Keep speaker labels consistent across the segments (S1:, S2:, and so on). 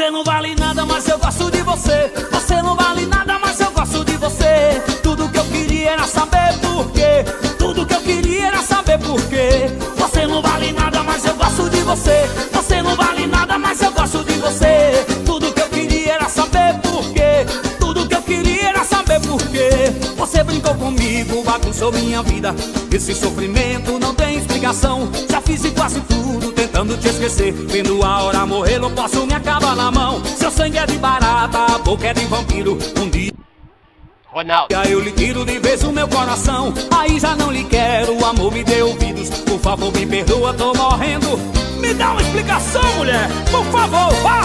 S1: Você não vale nada, mas eu gosto de você. Você não vale nada, mas eu gosto de você. Tudo que eu queria era saber por quê. Tudo que eu queria era saber por quê. Você não vale nada, mas eu gosto de você. Você não vale nada, mas eu gosto de você. Tudo que eu queria era saber por quê. Tudo que eu queria era saber por quê. Você brincou comigo, bagunçou minha vida. Esse sofrimento não tem explicação. Já fiz de quase tudo tentando te esquecer. Vendo a hora morrer, não posso me acabar na mão. Seu sangue é de barata, a boca é de vampiro. Um dia eu lhe tiro de vez o meu coração. Aí já não lhe quero, o amor me dê ouvidos. Por favor, me perdoa, tô morrendo. Me dá uma explicação, mulher, por favor, vá.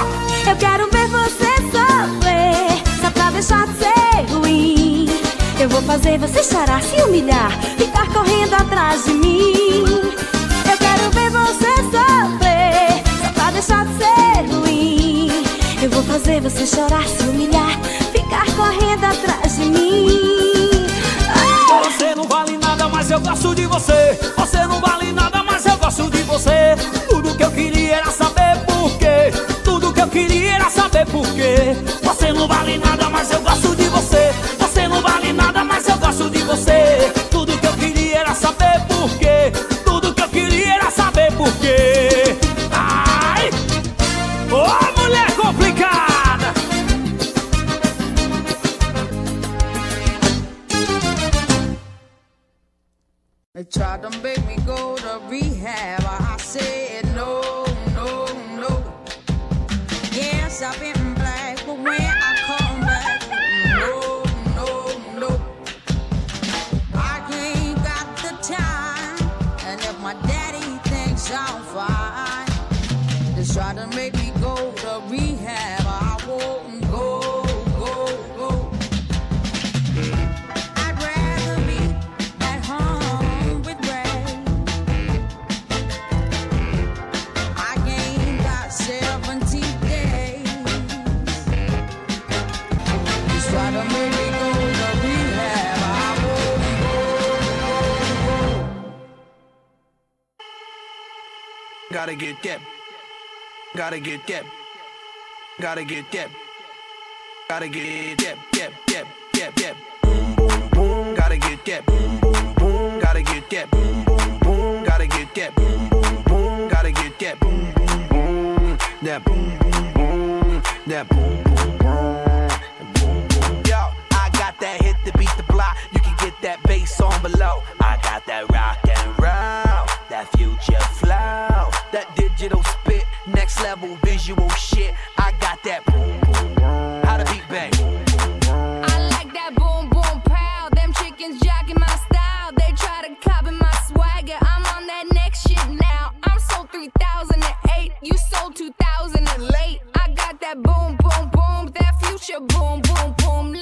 S2: Eu quero ver você sofrer, só pra deixar de ser ruim. Eu vou fazer você chorar, se humilhar, ficar correndo atrás de mim. Eu quero ver você sofrer, só pra deixar de ser ruim. Eu vou fazer você chorar, se humilhar, ficar correndo atrás de mim.
S1: Você não vale nada, mas eu gosto de você. Você não vale nada, mas eu gosto de você. Tudo que eu queria era saber por quê. Tudo que eu queria era saber por quê. Você não vale nada, mas eu gosto de você. Você não vale nada, mas eu gosto de você. Tudo que eu queria era saber por quê. Tudo que eu queria era saber por quê. Ai! Ô, mulher complicada!
S3: They tried to make me go to rehab. I said no, no, no. Yes, I've been black, but when I come back, no, no, no. I ain't got the time, and if my daddy thinks I'm fine, they try to make me go to rehab. I won't go, go, go. I'd rather be at home with Ray. I ain't got 70 days. Just try to make me go to rehab. I won't go, go, go.
S4: Gotta get that. Gotta get that. Gotta get that. Gotta get that. That. Boom, boom, boom. Gotta get that. Boom, boom, boom. Gotta get that. Boom, boom, boom. Gotta get that. Boom, boom, boom. Gotta get that. Boom, boom, boom. That boom, boom, boom. That boom, boom, boom. Boom, boom. Yo, I got that hit to beat the block. You can get that bass on below. I got that rock and roll, that future flow, that digital spit, next level visual shit. I got that boom, boom, boom. How to beat bang.
S5: I like that boom, boom, pow. Them chickens jacking my style. They try to copy my swagger. I'm on that next shit now. I'm sold 3008. You sold 2000 and late. I got that boom, boom, boom. That future boom, boom, boom.